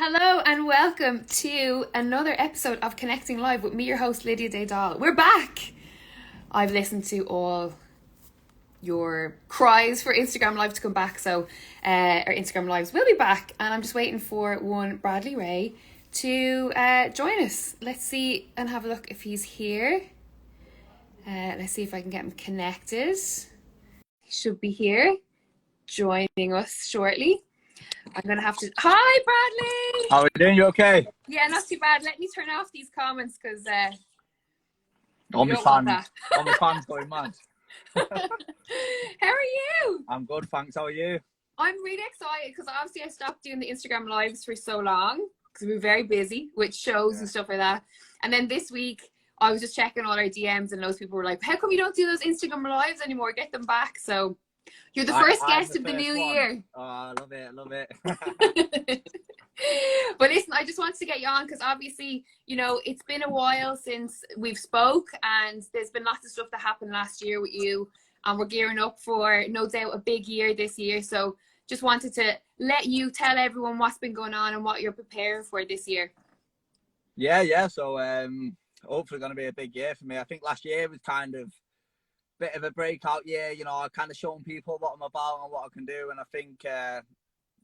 Hello and welcome to another episode of Connecting Live with me, your host Lydia Dahl. We're back. I've listened to all your cries for Instagram Live to come back, so our Instagram Lives will be back, and I'm just waiting for one Bradley Ray to join us. Let's see and have a look if he's here. Let's see if I can get him connected. He should be here, joining us shortly. I'm going to have to... Hi, Bradley! How are you doing? You okay? Yeah, not too bad. Let me turn off these comments because All my you don't want fans, that. all my fans going mad. How are you? I'm good, thanks. How are you? I'm really excited because obviously I stopped doing the Instagram Lives for so long because we were very busy with shows and stuff like that. And then this week, I was just checking all our DMs and those people were like, how come you don't do those Instagram Lives anymore? Get them back. So you're the first guest of the new year. Oh, I love it. I love it. But listen, I just wanted to get you on because obviously, you know, it's been a while since we've spoke and there's been lots of stuff that happened last year with you, and we're gearing up for no doubt a big year this year. So just wanted to let you tell everyone what's been going on and what you're preparing for this year. Yeah. So hopefully going to be a big year for me. I think last year was kind of a bit of a breakout year. You know, I kind of shown people what I'm about and what I can do, and I think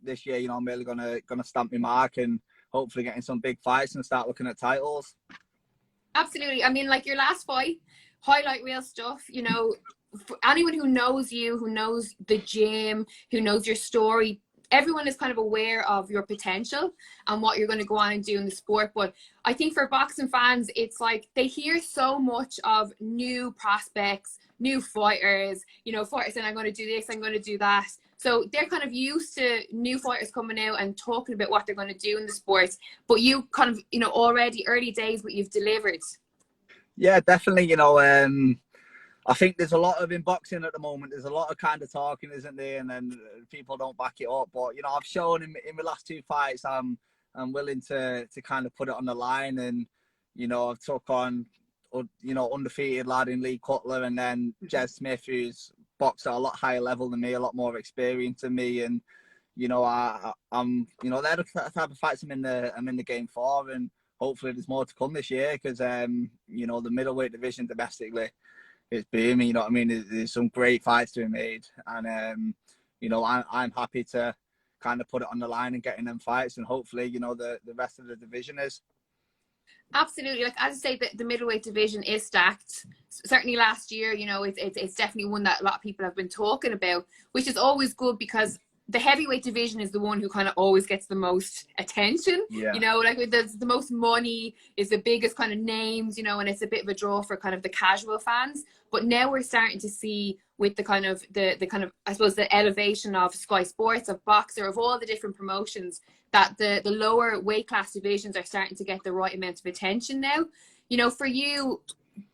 this year, you know, I'm really gonna stamp my mark and hopefully getting some big fights and start looking at titles. Absolutely. I mean, like your last fight, highlight reel stuff, you know, for anyone who knows you, who knows the gym, who knows your story, everyone is kind of aware of your potential and what you're going to go on and do in the sport. But I think for boxing fans, it's like they hear so much of new prospects, new fighters, you know, fighters saying, I'm going to do this, I'm going to do that. So they're kind of used to new fighters coming out and talking about what they're going to do in the sport. But you kind of, you know, already early days, but you've delivered. Yeah, definitely. You know, I think there's a lot of in boxing at the moment. There's a lot of kind of talking, isn't there? And then people don't back it up. But you know, I've shown in my last two fights, I'm willing to kind of put it on the line. And you know, I've took on, you know, undefeated lad in Lee Cutler, and then Jez Smith, who's boxed at a lot higher level than me, a lot more experience than me. And you know, I'm, you know, they're the type of fights I'm in the game for. And hopefully, there's more to come this year because you know, the middleweight division domestically, it's booming, you know what I mean? There's some great fights to be made, and you know, I'm happy to kind of put it on the line and get in them fights, and hopefully, you know, the rest of the division is. Absolutely. Like, as I say, the middleweight division is stacked. Certainly last year, you know, it's definitely one that a lot of people have been talking about, which is always good because the heavyweight division is the one who kind of always gets the most attention. Yeah. You know, like the most money, is the biggest kind of names, you know, and it's a bit of a draw for kind of the casual fans. But now we're starting to see with the kind of I suppose the elevation of Sky Sports, of Boxer, of all the different promotions, that the lower weight class divisions are starting to get the right amount of attention now. You know, for you,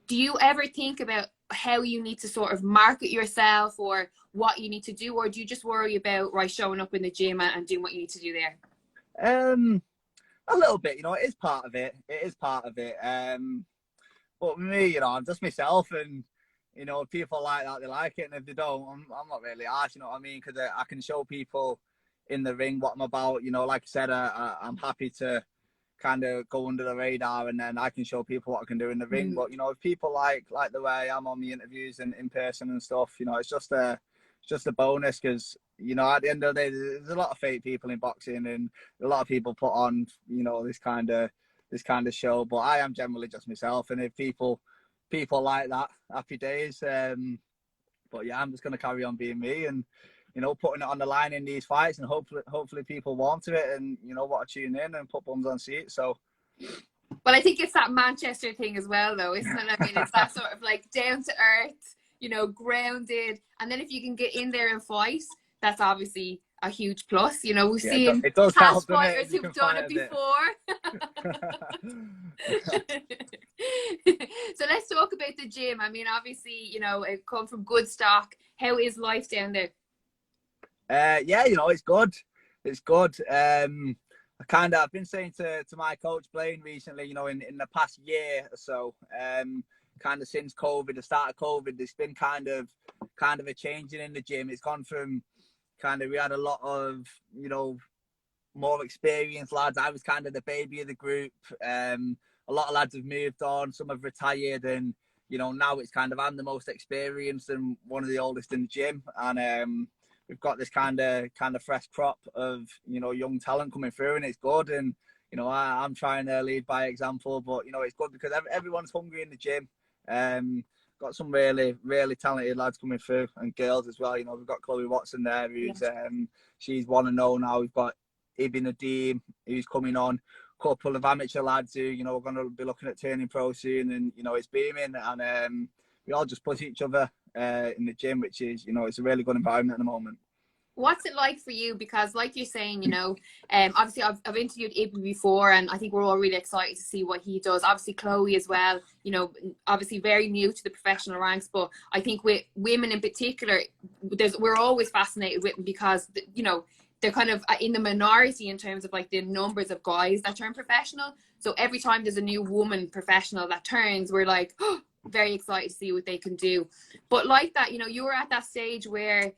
do you ever think about how you need to sort of market yourself or what you need to do, or do you just worry about showing up in the gym and doing what you need to do there? A little bit, you know, it is part of it. It is part of it. But with me, you know, I'm just myself, and you know, if people like that, they like it, and if they don't, I'm not really harsh, you know what I mean? Because I can show people in the ring what I'm about. You know, like I said, I'm happy to kind of go under the radar, and then I can show people what I can do in the ring. But you know, if people like the way I am on the interviews and in person and stuff, you know, it's just a bonus because, you know, at the end of the day, there's a lot of fake people in boxing, and a lot of people put on, you know, this kind of show. But I am generally just myself, and if people like that, happy days. But yeah, I'm just going to carry on being me, and you know, putting it on the line in these fights, and hopefully people want to it, and you know, want to tune in and put bums on seats. So. Well, I think it's that Manchester thing as well, though, isn't it? I mean, it's that sort of like down to earth, you know, grounded, and then if you can get in there and fight, that's obviously a huge plus. You know, we've seen it does past help, doesn't fighters it, who've done it before. So let's talk about the gym. I mean, obviously, you know, it come from good stock. How is life down there? Yeah, you know, it's good. It's good. I've been saying to my coach Blaine recently, you know, in the past year or so, kind of since COVID, the start of COVID, there's been kind of a changing in the gym. It's gone from kind of, we had a lot of, you know, more experienced lads. I was kind of the baby of the group. A lot of lads have moved on, some have retired, and you know, now it's kind of I'm the most experienced and one of the oldest in the gym, and we've got this kind of fresh crop of, you know, young talent coming through, and it's good. And you know, I'm trying to lead by example, but you know, it's good because everyone's hungry in the gym. Got some really talented lads coming through, and girls as well. You know, we've got Chloe Watson there, who's she's 1-0 now. We've got Ibn Nadeem, who's coming on. Couple of amateur lads who, you know, are going to be looking at turning pro soon, and you know, it's beaming, and we all just push each other in the gym, which is, you know, it's a really good environment at the moment. What's it like for you? Because like you're saying, you know, obviously I've interviewed Ibn before, and I think we're all really excited to see what he does. Obviously Chloe as well, you know, obviously very new to the professional ranks, but I think with women in particular, we're always fascinated with them because, you know, they're kind of in the minority in terms of like the numbers of guys that turn professional. So every time there's a new woman professional that turns, we're like, oh, very excited to see what they can do. But like that, you know, you were at that stage where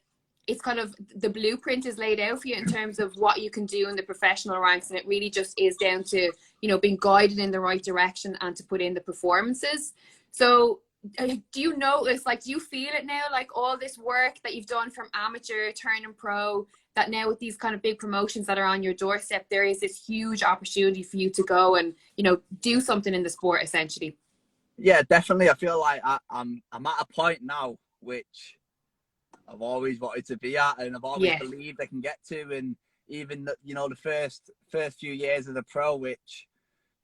it's kind of the blueprint is laid out for you in terms of what you can do in the professional ranks, and it really just is down to, you know, being guided in the right direction and to put in the performances. So do you notice, like, do you feel it now, like all this work that you've done from amateur turning pro, that now with these kind of big promotions that are on your doorstep, there is this huge opportunity for you to go and, you know, do something in the sport essentially? Yeah, definitely. I feel like I'm at a point now which I've always wanted to be at, and I've always believed I can get to. And even, you know, the first few years of the pro, which,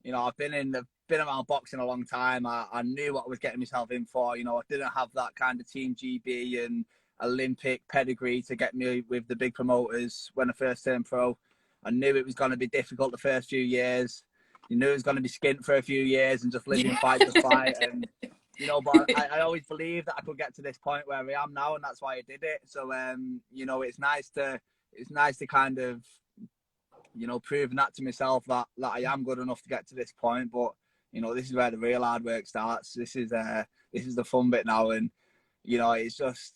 you know, I've been around boxing a long time. I knew what I was getting myself in for. You know, I didn't have that kind of Team GB and Olympic pedigree to get me with the big promoters when I first turned pro. I knew it was going to be difficult the first few years. You knew it was going to be skint for a few years and just living fight to fight. And, you know, but I always believed that I could get to this point where I am now, and that's why I did it. So, you know, it's nice to kind of, you know, proving that to myself that I am good enough to get to this point. But, you know, this is where the real hard work starts. This is the fun bit now, and, you know, it's just,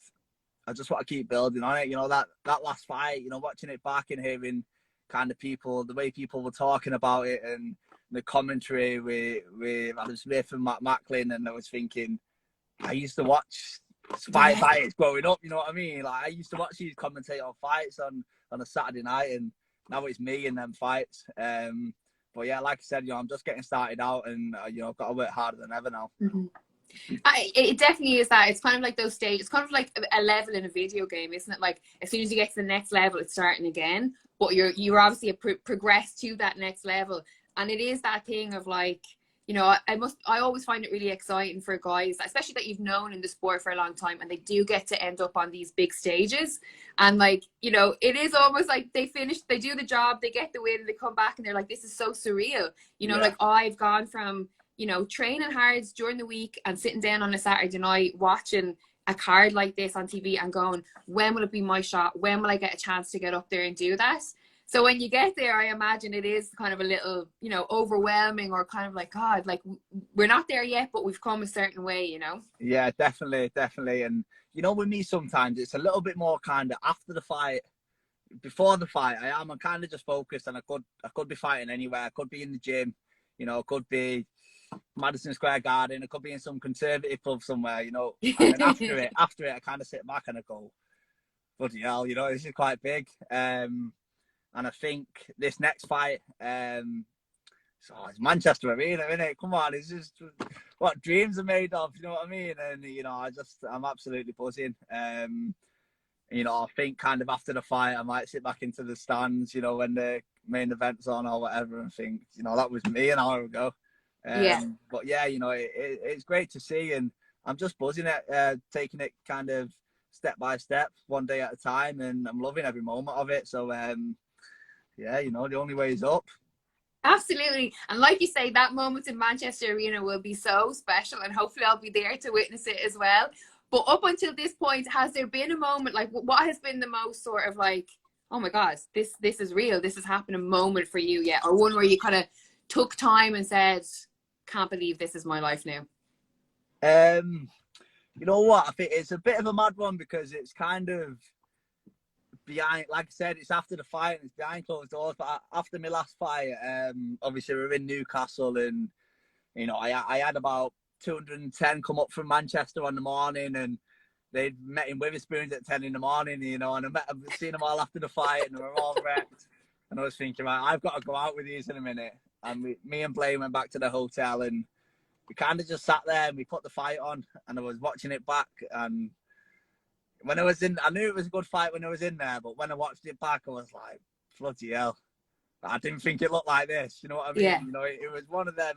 I just want to keep building on it. You know, that last fight, you know, watching it back and hearing kind of people, the way people were talking about it, and the commentary with Adam Smith and Matt Macklin, and I was thinking, I used to watch fights growing up, you know what I mean? Like, I used to watch these commentate on fights on a Saturday night, and now it's me in them fights. But yeah, like I said, you know, I'm just getting started out, and you know, I've got to work harder than ever now. Mm-hmm. It definitely is that. It's kind of like those stages. It's kind of like a level in a video game, isn't it? Like, as soon as you get to the next level, it's starting again. But you're obviously progressed to that next level, and it is that thing of like, you know, I always find it really exciting for guys, especially that you've known in the sport for a long time, and they do get to end up on these big stages, and like, you know, it is almost like they do the job, they get the win, and they come back and they're like, this is so surreal, you know. Like, I've gone from, you know, training hard during the week and sitting down on a Saturday night watching a card like this on TV and going, when will it be my shot? When will I get a chance to get up there and do that? So when you get there, I imagine it is kind of a little, you know, overwhelming, or kind of like, God, like, we're not there yet, but we've come a certain way, you know? Yeah, definitely. And, you know, with me, sometimes it's a little bit more kind of after the fight. Before the fight, I'm kind of just focused, and I could be fighting anywhere. I could be in the gym, you know, I could be Madison Square Garden, it could be in some conservative club somewhere, you know. And then after it, I kind of sit back and I go, bloody hell, you know, this is quite big. And I think this next fight, it's Manchester Arena, isn't it? Come on, it's just what dreams are made of, you know what I mean? And, you know, I'm absolutely buzzing. You know, I think kind of after the fight, I might sit back into the stands, you know, when the main event's on or whatever, and think, you know, that was me an hour ago. But yeah, you know, it's great to see, and I'm just buzzing at taking it kind of step by step, one day at a time, and I'm loving every moment of it. So yeah, you know, the only way is up. Absolutely. And like you say, that moment in Manchester Arena will be so special, and hopefully I'll be there to witness it as well. But up until this point, has there been a moment, like, what has been the most sort of like, oh my gosh, this is real, this is happening moment for you yet? Or one where you kind of took time and said, can't believe this is my life now? You know what? I think it's a bit of a mad one, because it's kind of behind, like I said, it's after the fight and it's behind closed doors. But after my last fight, obviously we were in Newcastle, and you know, I had about 210 come up from Manchester on the morning, and they'd met in Witherspoons at 10 in the morning, you know, and I've seen them all after the fight, and they were all wrecked. And I was thinking, right, I've got to go out with these in a minute. And me and Blaine went back to the hotel, and we kind of just sat there and we put the fight on, and I was watching it back. And when I was in, I knew it was a good fight when I was in there, but when I watched it back, I was like, bloody hell. I didn't think it looked like this, you know what I mean? Yeah. You know, it was one of them,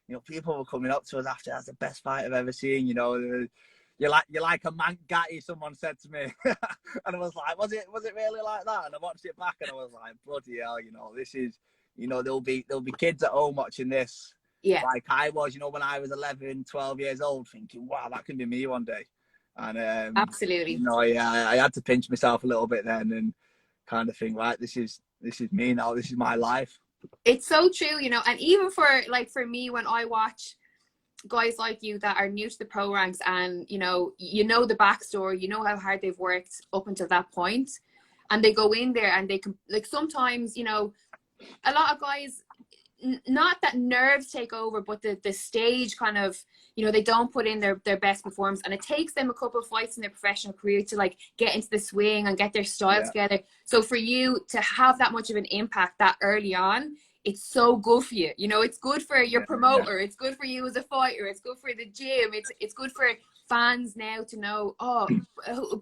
you know, people were coming up to us after, that's the best fight I've ever seen, you know. You're like a Mank Gatty, someone said to me. And I was like, was it really like that? And I watched it back and I was like, bloody hell, you know, this is, you know, there'll be kids at home watching this. Yeah. Like I was, you know, when I was 11, 12 years old, thinking, wow, that can be me one day. And, Absolutely. you know, I had to pinch myself a little bit then and kind of think, right, this is me now. This is my life. It's so true, you know, and even for me, when I watch guys like you that are new to the pro ranks, and you know the backstory, you know how hard they've worked up until that point, and they go in there and they can, like, sometimes, you know, a lot of guys, not that nerves take over, but the stage kind of, you know, they don't put in their best performance, and it takes them a couple of fights in their professional career to like get into the swing and get their style together. So for you to have that much of an impact that early on, it's so good for you. You know, it's good for your promoter. It's good for you as a fighter. It's good for the gym. It's good for fans now to know, oh,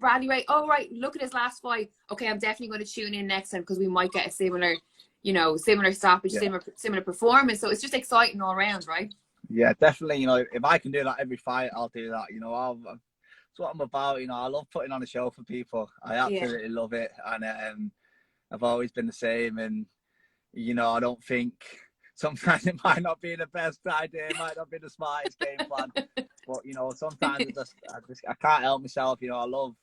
Bradley Ray, oh, right, look at his last fight. Okay, I'm definitely going to tune in next time because we might get a similar, you know, similar stoppage, similar performance. So it's just exciting all around, right? Yeah, definitely. You know, if I can do that every fight, I'll do that. You know, that's what I'm about. You know, I love putting on a show for people. I absolutely love it. And I've always been the same. And, you know, I don't think sometimes it might not be the best idea. It might not be the smartest game plan. But, you know, sometimes I can't help myself. You know,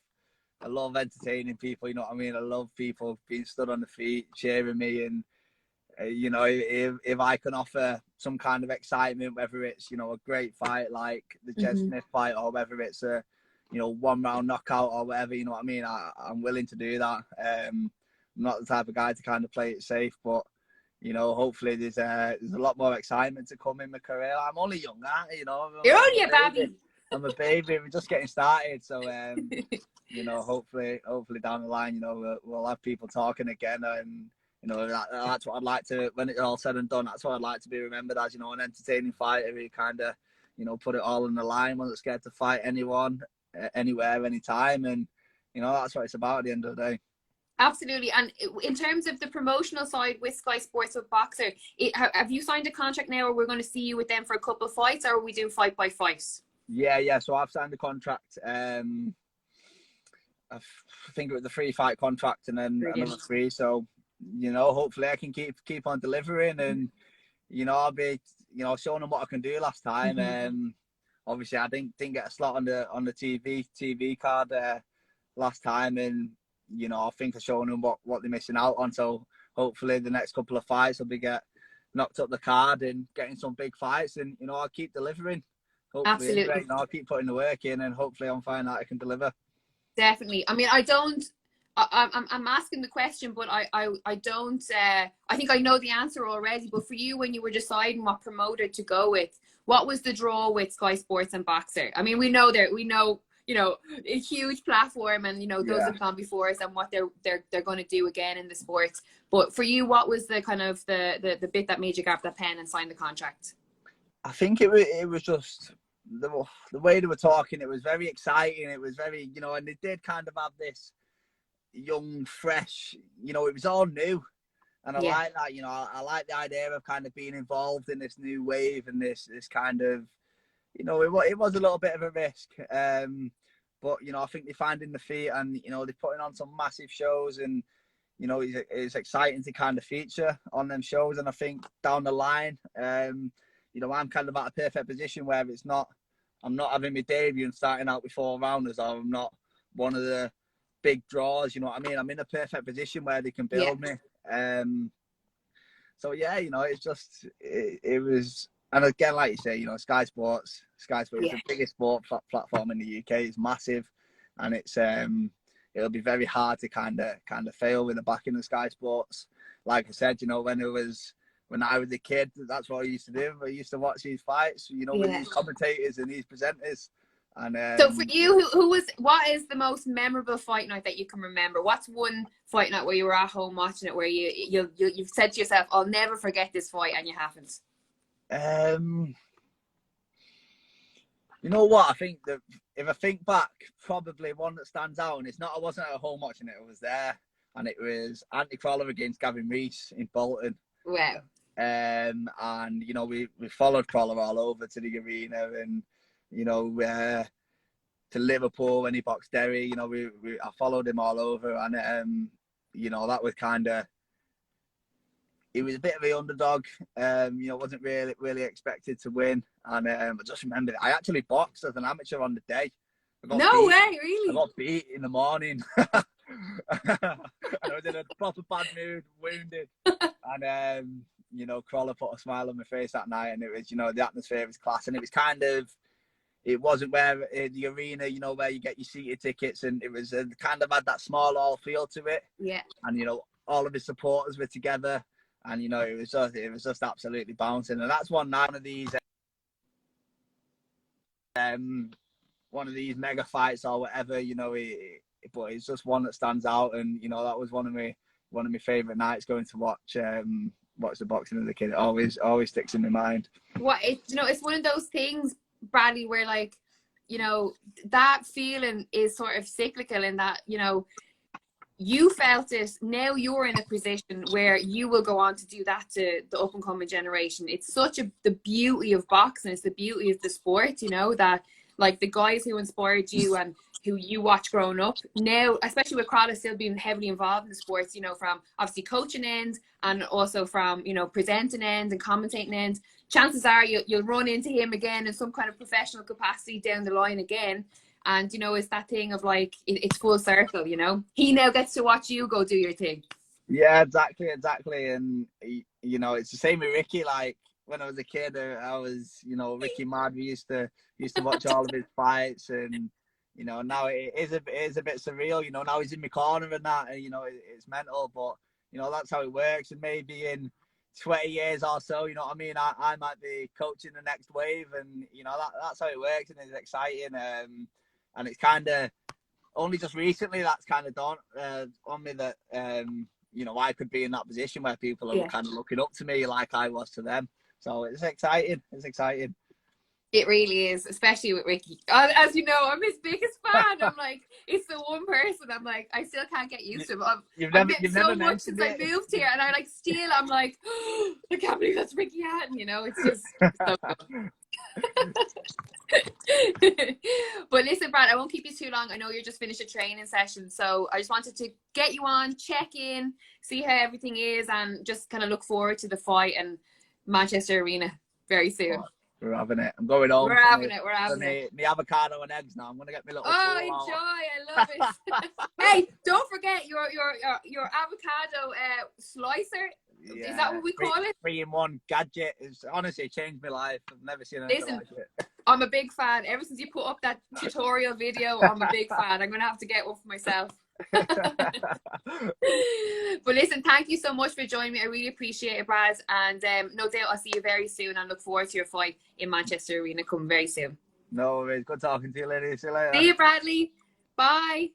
I love entertaining people. You know what I mean? I love people being stood on the feet, cheering me. And, you know, if I can offer some kind of excitement, whether it's, you know, a great fight like the Jed Smith fight, or whether it's a, you know, 1 round knockout or whatever, you know what I mean? I'm willing to do that. I'm not the type of guy to kind of play it safe, but, you know, hopefully there's a lot more excitement to come in my career. I'm only young, you know. You're only a baby. I'm a baby. We're just getting started. So, you know, hopefully down the line, you know, we'll have people talking again. And, you know, that's what I'd like to, when it's all said and done, that's what I'd like to be remembered as, you know, an entertaining fighter who kind of, you know, put it all on the line, wasn't scared to fight anyone, anywhere, anytime. And, you know, that's what it's about at the end of the day. Absolutely. And in terms of the promotional side with Sky Sports with Boxer, have you signed a contract now, or we're going to see you with them for a couple of fights, or are we doing fight by fight? Yeah. So I've signed a contract. I think it was a 3-fight contract and then another 3. So, you know, hopefully I can keep on delivering, and, you know, I'll be, you know, showing them what I can do last time. Obviously I didn't get a slot on the TV card last time, and, you know, I think I've shown them what they're missing out on. So hopefully the next couple of fights will be knocked up the card and getting some big fights, and, you know, I'll keep delivering. Hopefully, absolutely. You know, I'll keep putting the work in, and hopefully I'm finding out I can deliver. Definitely. I mean, I'm asking the question, but I don't, I think I know the answer already, but for you, when you were deciding what promoter to go with, what was the draw with Sky Sports and Boxer? I mean, we know, you know, a huge platform, and, you know, those have gone before us and what they're going to do again in the sport. But for you, what was the kind of the bit that made you grab the pen and sign the contract? I think it was just the way they were talking. It was very exciting. It was very, you know, and they did kind of have this young, fresh, you know, it was all new. And I like that, you know, I like the idea of kind of being involved in this new wave and this kind of, you know, it was a little bit of a risk. But, you know, I think they're finding the feet, and, you know, they're putting on some massive shows, and, you know, it's exciting to kind of feature on them shows. And I think down the line, you know, I'm kind of at a perfect position where I'm not having my debut and starting out with 4 rounders, or I'm not one of the big draws, you know what I mean? I'm in a perfect position where they can build me. So yeah, you know, it's just, it was, and again, like you say, you know, Sky Sports is the biggest sport platform in the UK. It's massive, and it's, it'll be very hard to kind of fail with the backing of Sky Sports. Like I said, you know, when I was a kid, that's what I used to do. I used to watch these fights, you know, with these commentators and these presenters. And so for you, what is the most memorable fight night that you can remember? What's one fight night where you were at home watching it, where you've said to yourself, "I'll never forget this fight," and you haven't? You know what? I think that if I think back, probably one that stands out, and it's not, I wasn't at home watching it, I was there, and it was Anthony Crawler against Gavin Rees in Bolton. Wow. And you know, we followed Crawler all over to the arena, and you know, to Liverpool when he boxed Derry. You know, I followed him all over, and you know, that was kind of, he was a bit of an underdog. You know, wasn't really expected to win, and I just remember I actually boxed as an amateur on the day. No way, really? I got beat in the morning. And I was in a proper bad mood, wounded, and you know, Crawler put a smile on my face that night, and it was, you know, the atmosphere was class, and it was kind of, it wasn't where the arena, you know, where you get your seated tickets, and it was kind of had that small hall feel to it. Yeah. And you know, all of his supporters were together, and you know, it was just absolutely bouncing, and that's one of these mega fights or whatever, you know, but it's just one that stands out, and you know, that was one of my favorite nights going to watch the boxing as a kid. It always sticks in my mind. What you know, it's one of those things, Bradley, where like, you know, that feeling is sort of cyclical in that, you know, you felt it, now you're in a position where you will go on to do that to the up and coming generation. It's such the beauty of boxing, it's the beauty of the sport, you know, that like the guys who inspired you and who you watch growing up now, especially with Crawler still being heavily involved in the sports, you know, from obviously coaching end and also from, you know, presenting end and commentating end, chances are you'll run into him again in some kind of professional capacity down the line again. And, you know, it's that thing of like, it's full circle, you know. He now gets to watch you go do your thing. Yeah, exactly. And, you know, it's the same with Ricky. Like, when I was a kid, I was, you know, Ricky mad. We used to watch all of his fights, and, you know, now it is a bit surreal. You know, now he's in my corner and that, and, you know, it's mental. But, you know, that's how it works. And maybe in 20 years or so, you know what I mean, I might be coaching the next wave, and, you know, that's how it works, and it's exciting. And it's kind of only just recently that's kind of dawned on me that, you know, I could be in that position where people are kind of looking up to me like I was to them. So it's exciting. It's exciting. It really is, especially with Ricky. As you know, I'm his biggest fan. I'm like, it's the one person I'm like, I still can't get used to him. You've never much since I moved here, and I'm like, oh, I can't believe that's Ricky Hatton. You know, it's just so good. But listen, Brad, I won't keep you too long. I know you're just finished a training session, so I just wanted to get you on, check in, see how everything is, and just kind of look forward to the fight in Manchester Arena very soon. We're having it. I'm going home. We're having it. My avocado and eggs now. I'm going to get my little. Oh, enjoy! I love it. Hey, don't forget your avocado slicer. Yeah, is that what we call it? 3-in-1 gadget. It's honestly changed my life. I've never seen anything like it. I'm a big fan. Ever since you put up that tutorial video, I'm a big fan. I'm going to have to get one for myself. But listen, thank you so much for joining me. I really appreciate it, Brad, and no doubt I'll see you very soon, and look forward to your fight in Manchester Arena coming very soon. No worries. Good talking to you, Lydia. See you later. See you, Bradley. Bye.